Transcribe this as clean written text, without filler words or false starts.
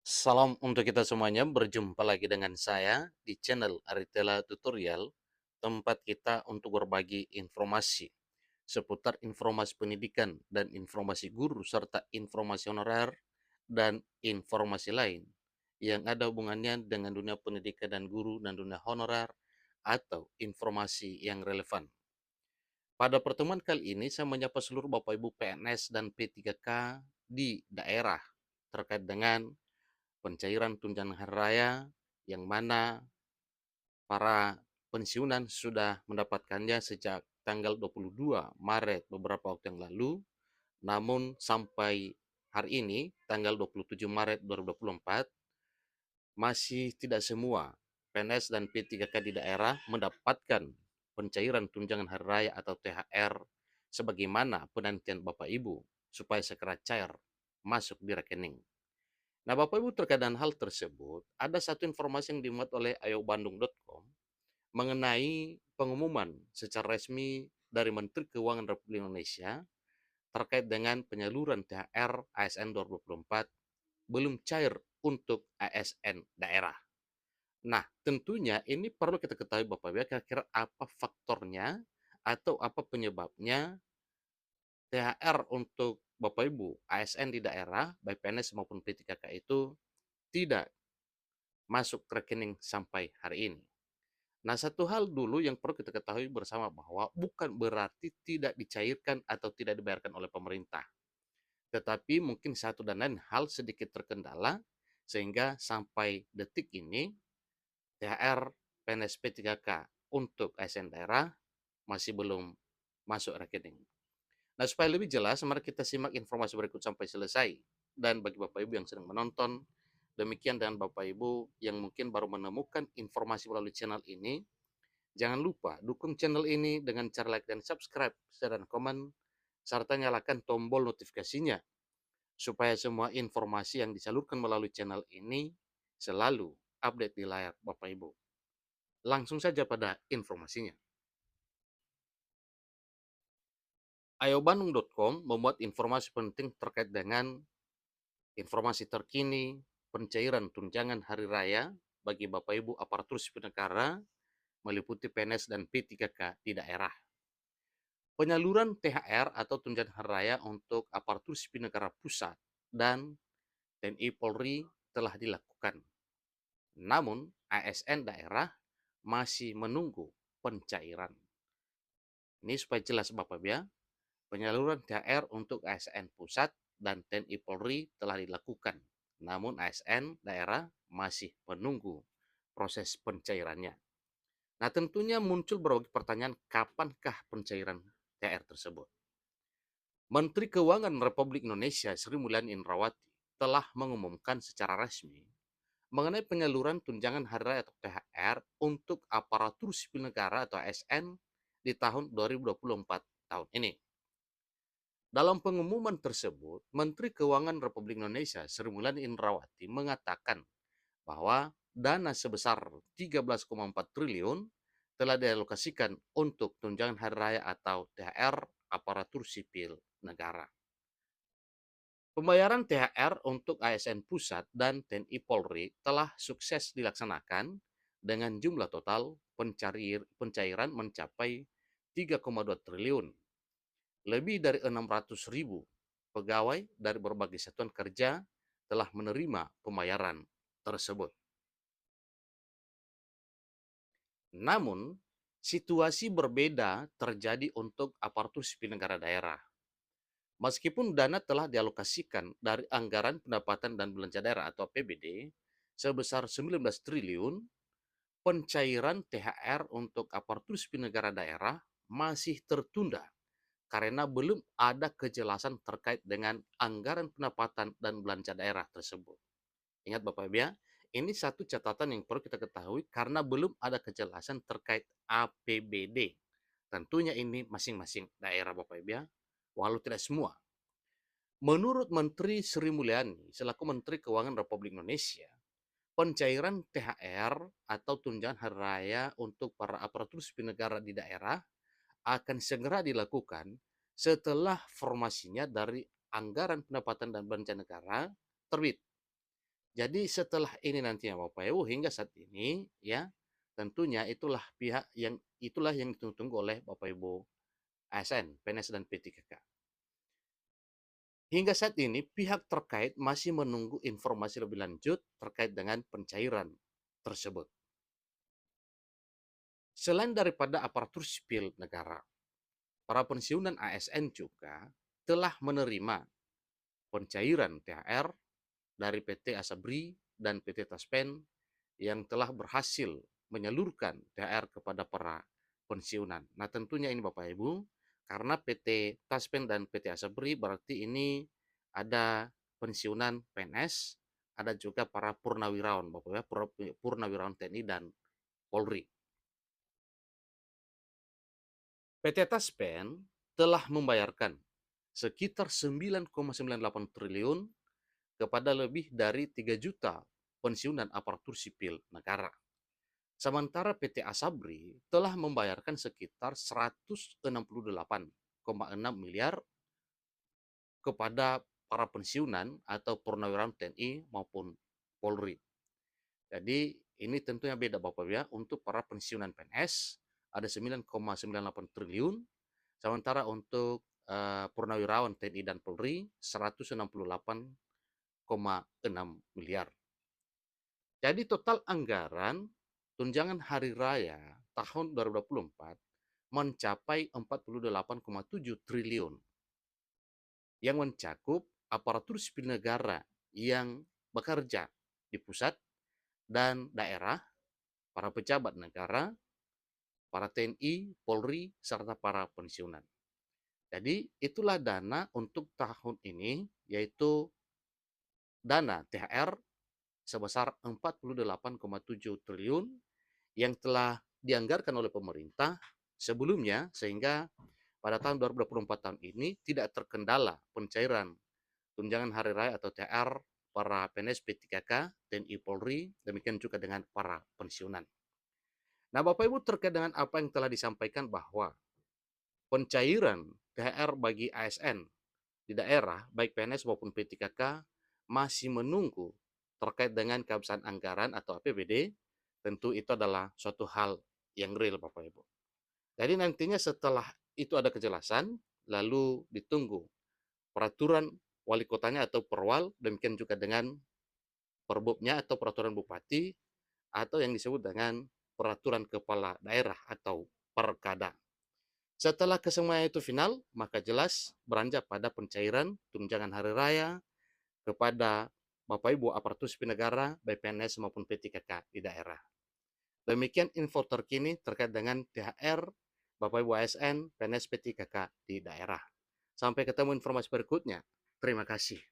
Salam untuk kita semuanya, berjumpa lagi dengan saya di channel Aritela Tutorial, tempat kita untuk berbagi informasi seputar informasi pendidikan dan informasi guru serta informasi honorer dan informasi lain yang ada hubungannya dengan dunia pendidikan dan guru dan dunia honorer atau informasi yang relevan. Pada pertemuan kali ini saya menyapa seluruh Bapak Ibu PNS dan P3K di daerah terkait dengan pencairan tunjangan hari raya yang mana para pensiunan sudah mendapatkannya sejak tanggal 22 Maret beberapa waktu yang lalu, namun sampai hari ini tanggal 27 Maret 2024 masih tidak semua PNS dan P3K di daerah mendapatkan pencairan tunjangan hari raya atau THR sebagaimana penantian Bapak Ibu supaya segera cair masuk di rekening. Nah, Bapak Ibu, terkait dengan hal tersebut, ada satu informasi yang dimuat oleh ayobandung.com mengenai pengumuman secara resmi dari Menteri Keuangan Republik Indonesia terkait dengan penyaluran THR ASN 2024 belum cair untuk ASN daerah. Nah, tentunya ini perlu kita ketahui Bapak Ibu, kira-kira apa faktornya atau apa penyebabnya THR untuk Bapak Ibu ASN di daerah, baik PNS maupun P3K itu tidak masuk ke rekening sampai hari ini. Nah, satu hal dulu yang perlu kita ketahui bersama bahwa bukan berarti tidak dicairkan atau tidak dibayarkan oleh pemerintah. Tetapi mungkin satu dan lain hal sedikit terkendala sehingga sampai detik ini THR PNSP 3K untuk ASN daerah masih belum masuk rekening. Nah, supaya lebih jelas, mari kita simak informasi berikut sampai selesai. Dan bagi Bapak Ibu yang sedang menonton, demikian dengan Bapak Ibu yang mungkin baru menemukan informasi melalui channel ini, jangan lupa dukung channel ini dengan cara like dan subscribe, share dan komen, serta nyalakan tombol notifikasinya supaya semua informasi yang disalurkan melalui channel ini selalu update di layar Bapak Ibu. Langsung saja pada informasinya. ayobandung.com memuat informasi penting terkait dengan informasi terkini pencairan tunjangan hari raya bagi Bapak Ibu aparatur sipil negara meliputi PNS dan P3K di daerah. Penyaluran THR atau tunjangan hari raya untuk aparatur sipil negara pusat dan TNI Polri telah dilakukan. Namun, ASN daerah masih menunggu pencairan. Ini supaya jelas Bapak ya, penyaluran THR untuk ASN pusat dan TNI Polri telah dilakukan. Namun ASN daerah masih menunggu proses pencairannya. Nah, tentunya muncul berbagai pertanyaan kapankah pencairan THR tersebut. Menteri Keuangan Republik Indonesia Sri Mulyani Indrawati telah mengumumkan secara resmi mengenai penyaluran tunjangan hari raya atau THR untuk aparatur sipil negara atau ASN di tahun 2024 tahun ini. Dalam pengumuman tersebut, Menteri Keuangan Republik Indonesia Sri Mulyani Indrawati mengatakan bahwa dana sebesar 13,4 triliun telah dialokasikan untuk tunjangan hari raya atau THR aparatur sipil negara. Pembayaran THR untuk ASN pusat dan TNI Polri telah sukses dilaksanakan dengan jumlah total pencairan mencapai 3,2 triliun. Lebih dari 600.000 pegawai dari berbagai satuan kerja telah menerima pembayaran tersebut. Namun, situasi berbeda terjadi untuk aparatur sipil negara daerah. Meskipun dana telah dialokasikan dari anggaran pendapatan dan belanja daerah atau APBD sebesar 19 triliun, pencairan THR untuk aparatur sipil negara daerah masih tertunda karena belum ada kejelasan terkait dengan anggaran pendapatan dan belanja daerah tersebut. Ingat Bapak Ibu ya, ini satu catatan yang perlu kita ketahui karena belum ada kejelasan terkait APBD. Tentunya ini masing-masing daerah Bapak Ibu ya, walau tidak semua. Menurut Menteri Sri Mulyani selaku Menteri Keuangan Republik Indonesia, pencairan THR atau tunjangan hari raya untuk para aparatur sipil negara di daerah akan segera dilakukan setelah formasinya dari anggaran pendapatan dan belanja negara terbit. Jadi setelah ini nantinya Bapak Ibu hingga saat ini ya, tentunya itulah yang ditunggu oleh Bapak Ibu ASN, PNS dan P3K. Hingga saat ini pihak terkait masih menunggu informasi lebih lanjut terkait dengan pencairan tersebut. Selain daripada aparatur sipil negara, para pensiunan ASN juga telah menerima pencairan THR dari PT Asabri dan PT Taspen yang telah berhasil menyalurkan THR kepada para pensiunan. Nah, tentunya ini Bapak Ibu, karena PT Taspen dan PT Asabri berarti ini ada pensiunan PNS, ada juga para purnawirawan, Bapak ya, purnawirawan TNI dan Polri. PT Taspen telah membayarkan sekitar 9,98 triliun kepada lebih dari 3 juta pensiunan aparatur sipil negara. Sementara PT Asabri telah membayarkan sekitar 168,6 miliar kepada para pensiunan atau purnawirawan TNI maupun Polri. Jadi ini tentunya beda Bapak ya. Untuk para pensiunan PNS ada 9,98 triliun, sementara untuk purnawirawan TNI dan Polri 168,6 miliar. Jadi total anggaran tunjangan hari raya tahun 2024 mencapai 48,7 triliun yang mencakup aparatur sipil negara yang bekerja di pusat dan daerah, para pejabat negara, para TNI, Polri, serta para pensiunan. Jadi itulah dana untuk tahun ini, yaitu dana THR sebesar 48,7 triliun yang telah dianggarkan oleh pemerintah sebelumnya, sehingga pada tahun 2024 tahun ini tidak terkendala pencairan tunjangan hari raya atau THR para PNS P3K, TNI Polri, demikian juga dengan para pensiunan. Nah, Bapak Ibu, terkait dengan apa yang telah disampaikan bahwa pencairan THR bagi ASN di daerah, baik PNS maupun P3K, masih menunggu terkait dengan kehabisan anggaran atau APBD, tentu itu adalah suatu hal yang real, Bapak Ibu. Jadi nantinya setelah itu ada kejelasan, lalu ditunggu peraturan wali kotanya atau perwal, demikian juga dengan perbubnya atau peraturan bupati, atau yang disebut dengan peraturan kepala daerah atau perkada. Setelah kesemuanya itu final, maka jelas beranjak pada pencairan tunjangan hari raya kepada Bapak Ibu aparatur sipil negara, baik PNS maupun P3K di daerah. Demikian info terkini terkait dengan THR Bapak Ibu ASN, PNS P3K di daerah. Sampai ketemu informasi berikutnya. Terima kasih.